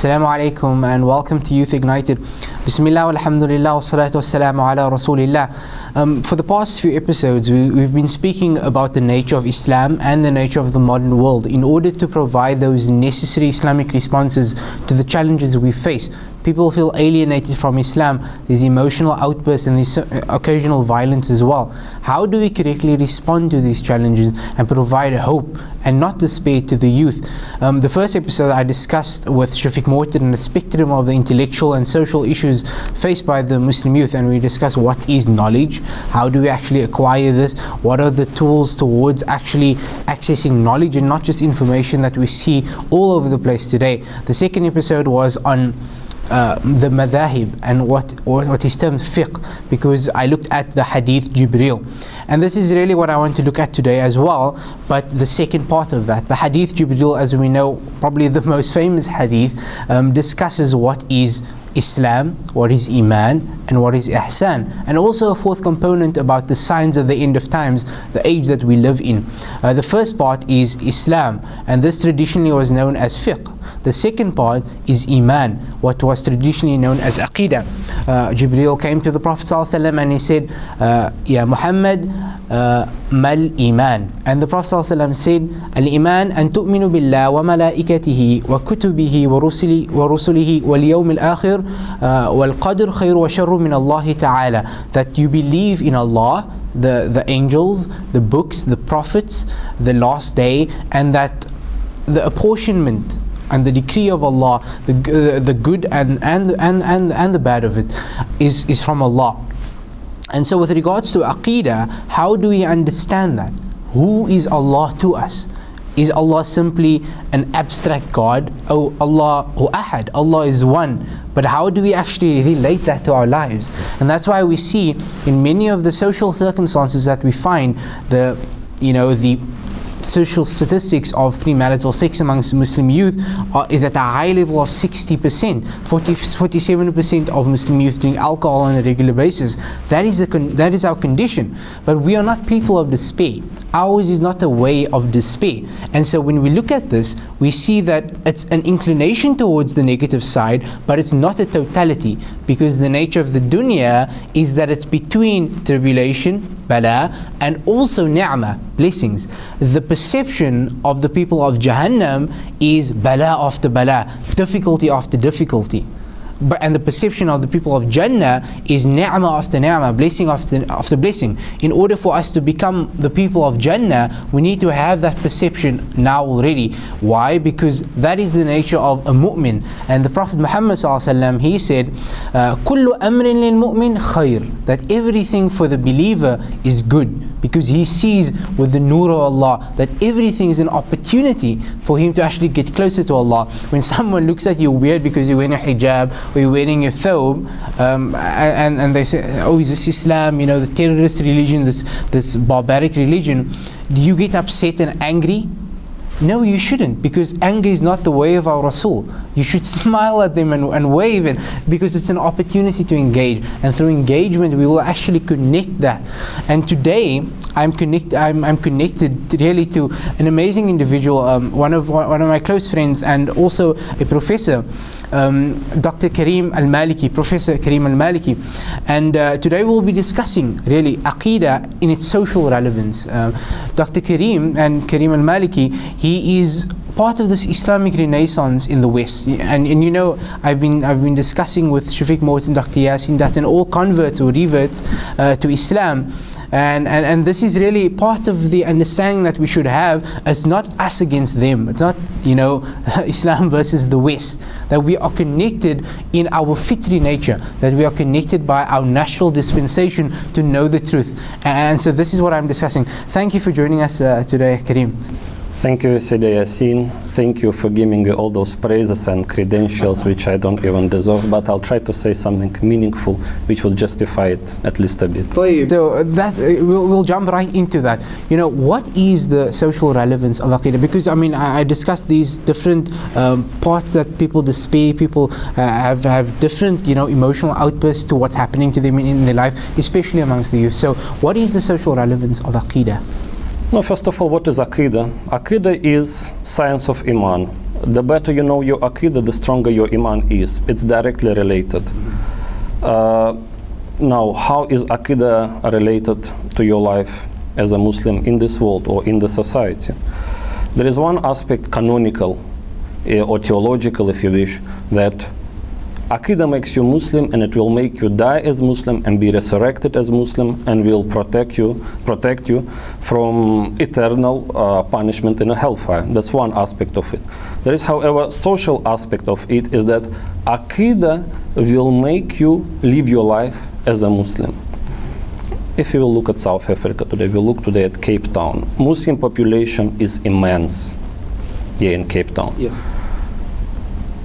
Assalamu alaikum and welcome to Youth Ignited. Bismillah walhamdulillah wa salatu wassalamu ala rasulillah. For the past few episodes, we've been speaking about the nature of Islam and the nature of the modern world in order to provide those necessary Islamic responses to the challenges we face. People feel alienated from Islam. There's emotional outbursts and there's occasional violence as well. How do we correctly respond to these challenges and provide hope and not despair to the youth? The first episode I discussed with Shafiq Morton the spectrum of the intellectual and social issues faced by the Muslim youth, and we discussed what is knowledge, how do we actually acquire this, what are the tools towards actually accessing knowledge and not just information that we see all over the place today. The second episode was on the madhahib and what is termed fiqh, because I looked at the hadith Jibreel, and this is really what I want to look at today as well, but the second part of that. The hadith Jibreel, as we know, probably the most famous hadith, discusses what is Islam, what is Iman, and what is Ihsan, and also a fourth component about the signs of the end of times, the age that we live in. The first part is Islam, and this traditionally was known as fiqh. The second part is Iman, what was traditionally known as Aqidah. Jibreel came to the Prophet ﷺ and he said, Ya Muhammad, mal iman. And the Prophet ﷺ said, Al iman an tu'minu billah wa malaikatihi wa kutubihi wa rusulihi wal yawm al akhir wal qadr khayr wa sharru min Allah ta'ala. That you believe in Allah, the angels, the books, the prophets, the last day, and that the apportionment and the decree of Allah, the good and the bad of it is from Allah. And so with regards to Aqidah, how do we understand that? Who is Allah to us? Is Allah simply an abstract God? Oh, Allahu Ahad, Allah is one. But how do we actually relate that to our lives? And that's why we see in many of the social circumstances that we find the social statistics of premarital sex amongst Muslim youth is at a high level of 60%. 47% of Muslim youth drink alcohol on a regular basis. That is our condition. But we are not people of despair. Ours is not a way of despair. And so when we look at this, we see that it's an inclination towards the negative side, but it's not a totality, because the nature of the dunya is that it's between tribulation, bala, and also ni'mah, blessings. The perception of the people of Jahannam is bala after bala, difficulty after difficulty. And the perception of the people of Jannah is ni'mah after ni'mah, blessing after blessing. In order for us to become the people of Jannah, we need to have that perception now already. Why? Because that is the nature of a mu'min. And the Prophet Muhammad ﷺ, he said, "Kullu amrin lil mu'min khair," that everything for the believer is good, because he sees with the nur of Allah that everything is an opportunity for him to actually get closer to Allah. When someone looks at you weird because you're wearing a hijab or you're wearing a thobe, and they say, oh, is this Islam, the terrorist religion, this barbaric religion, do you get upset and angry? No, you shouldn't, because anger is not the way of our Rasul. You should smile at them and wave it, because it's an opportunity to engage, and through engagement we will actually connect that. And today I'm connected really to an amazing individual, one of my close friends and also a professor, Dr. Karim Al-Maliki, Professor Karim Al-Maliki. And today we'll be discussing really Aqidah in its social relevance. Dr. Karim Al-Maliki, he is part of this Islamic renaissance in the West, and I've been discussing with Shafiq Morton, Dr. Yaseen, that in all converts or reverts to Islam, and this is really part of the understanding that we should have. It's not us against them. It's not Islam versus the West. That we are connected in our fitri nature. That we are connected by our natural dispensation to know the truth. And so this is what I'm discussing. Thank you for joining us today, Karim. Thank you, Sayyid Yaseen. Thank you for giving me all those praises and credentials which I don't even deserve, but I'll try to say something meaningful which will justify it at least a bit. So that we'll jump right into that. What is the social relevance of Aqidah? Because I discussed these different parts that people despair, people have different emotional outbursts to what's happening to them in their life, especially amongst the youth. So what is the social relevance of Aqidah? No, first of all, what is Aqidah? Aqidah is science of Iman. The better you know your aqidah, the stronger your iman is. It's directly related. Now, how is aqidah related to your life as a Muslim in this world or in the society? There is one aspect, canonical or theological, if you wish, that aqidah makes you Muslim, and it will make you die as Muslim and be resurrected as Muslim, and will protect you from eternal punishment in a hellfire. That's one aspect of it. There is, however, social aspect of it, is that aqidah will make you live your life as a Muslim. If you will look at South Africa today, we look today at Cape Town. Muslim population is immense here in Cape Town. Yes.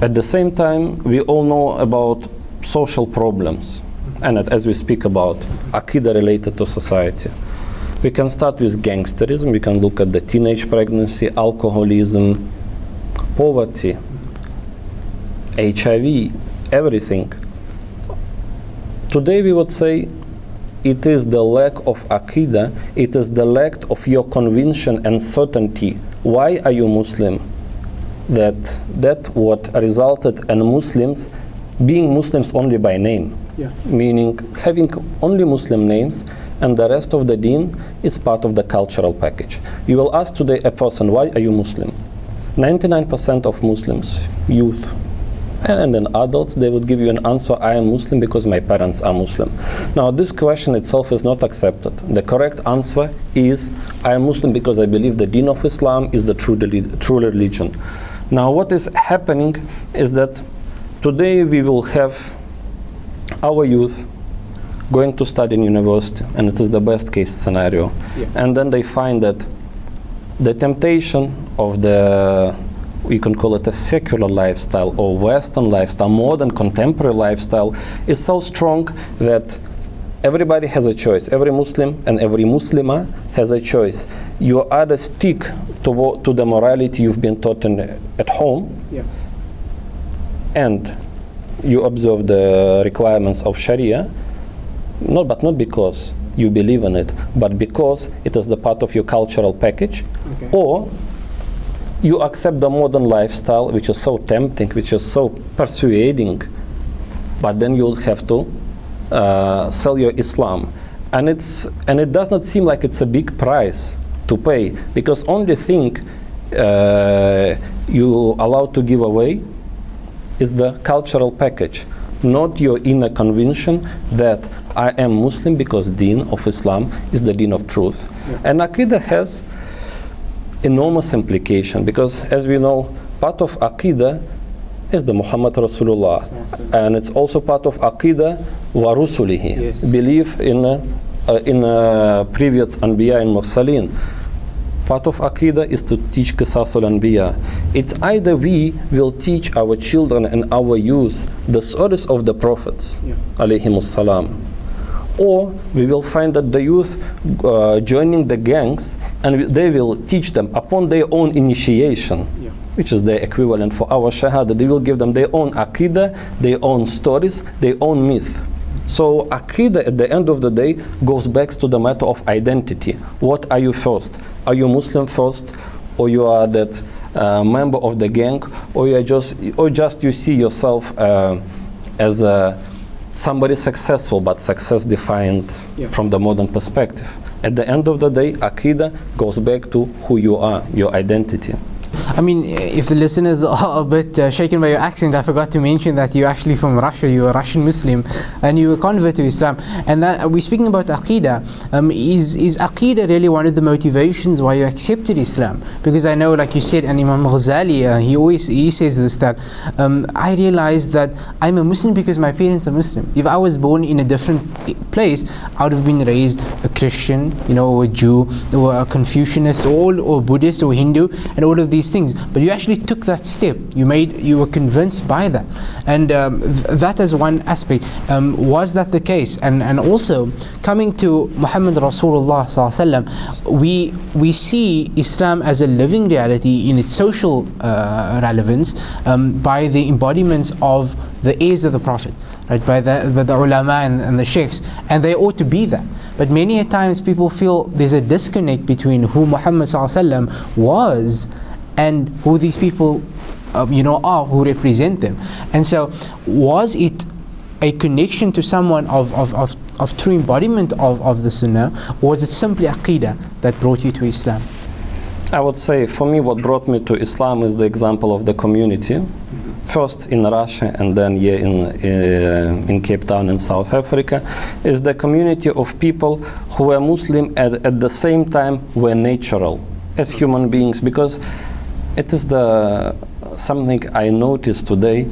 At the same time, we all know about social problems, and as we speak about aqidah related to society. We can start with gangsterism, we can look at the teenage pregnancy, alcoholism, poverty, HIV, everything. Today we would say it is the lack of aqidah, it is the lack of your conviction and certainty. Why are you Muslim? That what resulted in Muslims being Muslims only by name, meaning having only Muslim names, and the rest of the Deen is part of the cultural package. You will ask today a person, why are you Muslim? 99% of Muslims, youth, and then adults, they would give you an answer, I am Muslim because my parents are Muslim. Now, this question itself is not accepted. The correct answer is, I am Muslim because I believe the Deen of Islam is the true religion. Now, what is happening is that today we will have our youth going to study in university, and it is the best case scenario. And then they find that the temptation of the, we can call it a secular lifestyle or Western lifestyle, modern contemporary lifestyle, is so strong that everybody has a choice. Every Muslim and every Muslimah has a choice. You either stick to the morality you've been taught at home, and you observe the requirements of Sharia, but not because you believe in it, but because it is the part of your cultural package, or you accept the modern lifestyle, which is so tempting, which is so persuading, but then you'll have to sell your Islam. And it does not seem like it's a big price to pay, because only thing you allowed to give away is the cultural package, not your inner conviction that I am Muslim because Deen of Islam is the Deen of truth. And Aqidah has enormous implication, because as we know, part of Aqidah is the Muhammad Rasulullah, and it's also part of Aqidah wa Rusulihi, belief in previous Anbiya and Mursaleen. Part of Aqidah is to teach Qisasul Anbiya. It's either we will teach our children and our youth the stories of the prophets, alayhimus salam, or we will find that the youth joining the gangs, and they will teach them upon their own initiation, which is the equivalent for our Shahada. They will give them their own Aqidah, their own stories, their own myth. So Aqidah at the end of the day goes back to the matter of identity. What are you first? Are you Muslim first, or you are that member of the gang, or you are just you see yourself as somebody successful, but success defined from the modern perspective. At the end of the day, Aqidah goes back to who you are, your identity. I mean, if the listeners are a bit shaken by your accent, I forgot to mention that you're actually from Russia, you're a Russian Muslim, and you were converted to Islam. And that we're speaking about Aqidah. Is Aqidah really one of the motivations why you accepted Islam? Because I know, like you said, and Imam Ghazali, he says this, that I realized that I'm a Muslim because my parents are Muslim. If I was born in a different place, I would have been raised a Christian, or a Jew, or a Confucianist, or Buddhist, or Hindu, and all of these things. But you actually took that step. You were convinced by that, and that is one aspect. Was that the case? And also coming to Muhammad Rasulullah sallallahu alaihi wasallam, we see Islam as a living reality in its social relevance by the embodiments of the heirs of the Prophet, right? By the ulama and the sheikhs, and they ought to be that. But many a times people feel there's a disconnect between who Muhammad sallallahu alaihi wasallam was and who these people are, who represent them. And so, was it a connection to someone of true embodiment of the Sunnah, or was it simply Aqidah that brought you to Islam? I would say, for me, what brought me to Islam is the example of the community. First in Russia and then here in Cape Town in South Africa, is the community of people who were Muslim at the same time were natural as human beings, because it is something I noticed today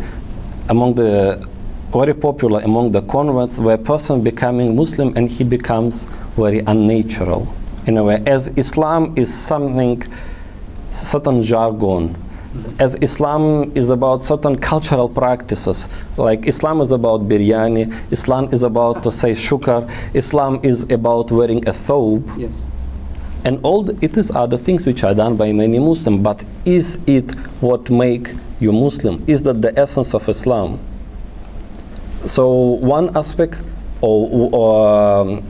among the very popular among the converts, where a person becoming Muslim and he becomes very unnatural in a way, as Islam is certain jargon, as Islam is about certain cultural practices. Like Islam is about biryani, Islam is about to say shukr, Islam is about wearing a thobe. Yes. And it is other things which are done by many Muslims, but is it what make you Muslim? Is that the essence of Islam? So one aspect, on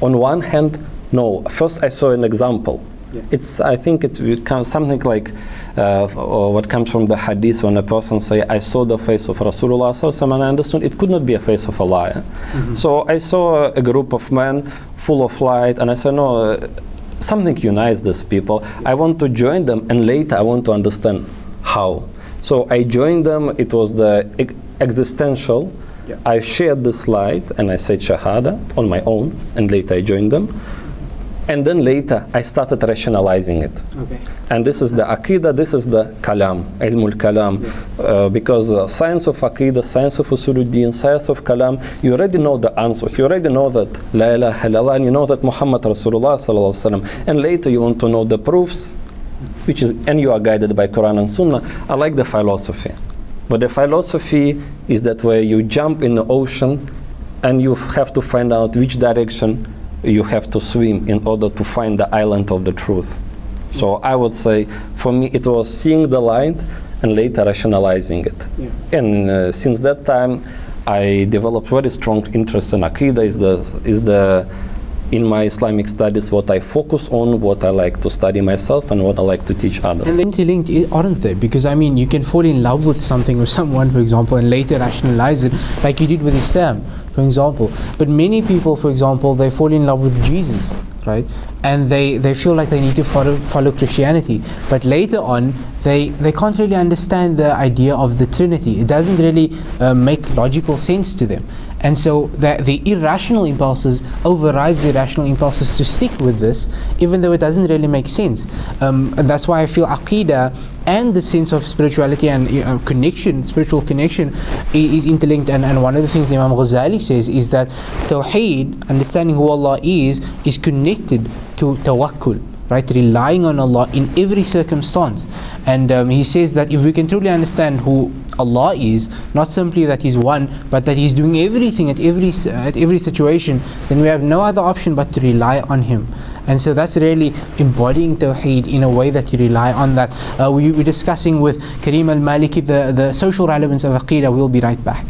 one hand, no. First I saw an example. Yes. I think it becomes something like what comes from the hadith when a person say, I saw the face of Rasulullah and I understood it could not be a face of a liar. Mm-hmm. So I saw a group of men full of light, and I said, no, something unites these people. I want to join them, and later I want to understand how. So I joined them. It was the existential. Yeah. I shared this light and I said Shahada on my own, and later I joined them. And then later I started rationalizing it. Okay. And this is the Aqidah, this is the Kalam, Ilmul Kalam. Yes. Because science of Aqidah, science of Usuluddin, science of Kalam, you already know the answers. You already know that La ilaha illallah, and you know that Muhammad Rasulullah sallallahu alaihi wasallam. And later you want to know the proofs, and you are guided by Quran and Sunnah. I like the philosophy. But the philosophy is that where you jump in the ocean and you have to find out which direction you have to swim in order to find the island of the truth. So I would say, for me, it was seeing the light and later rationalizing it. Yeah. And since that time, I developed very strong interest in Aqidah. In my Islamic studies, what I focus on, what I like to study myself, and what I like to teach others. And interlinked, aren't they? Because I mean, you can fall in love with something or someone, for example, and later rationalize it, like you did with Islam, for example. But many people, for example, they fall in love with Jesus, right? And they feel like they need to follow Christianity. But later on, they can't really understand the idea of the Trinity. It doesn't really make logical sense to them. And so the irrational impulses override the rational impulses to stick with this, even though it doesn't really make sense. And that's why I feel Aqidah and the sense of spirituality and spiritual connection is interlinked. And one of the things Imam Ghazali says is that Tawheed, understanding who Allah is connected to Tawakkul, right? Relying on Allah in every circumstance. And he says that if we can truly understand who Allah is, not simply that He's one, but that He's doing everything at every situation, then we have no other option but to rely on Him. And so that's really embodying Tawheed in a way that you rely on that. We're discussing with Kareem Al-Maliki the social relevance of Aqidah. We'll be right back.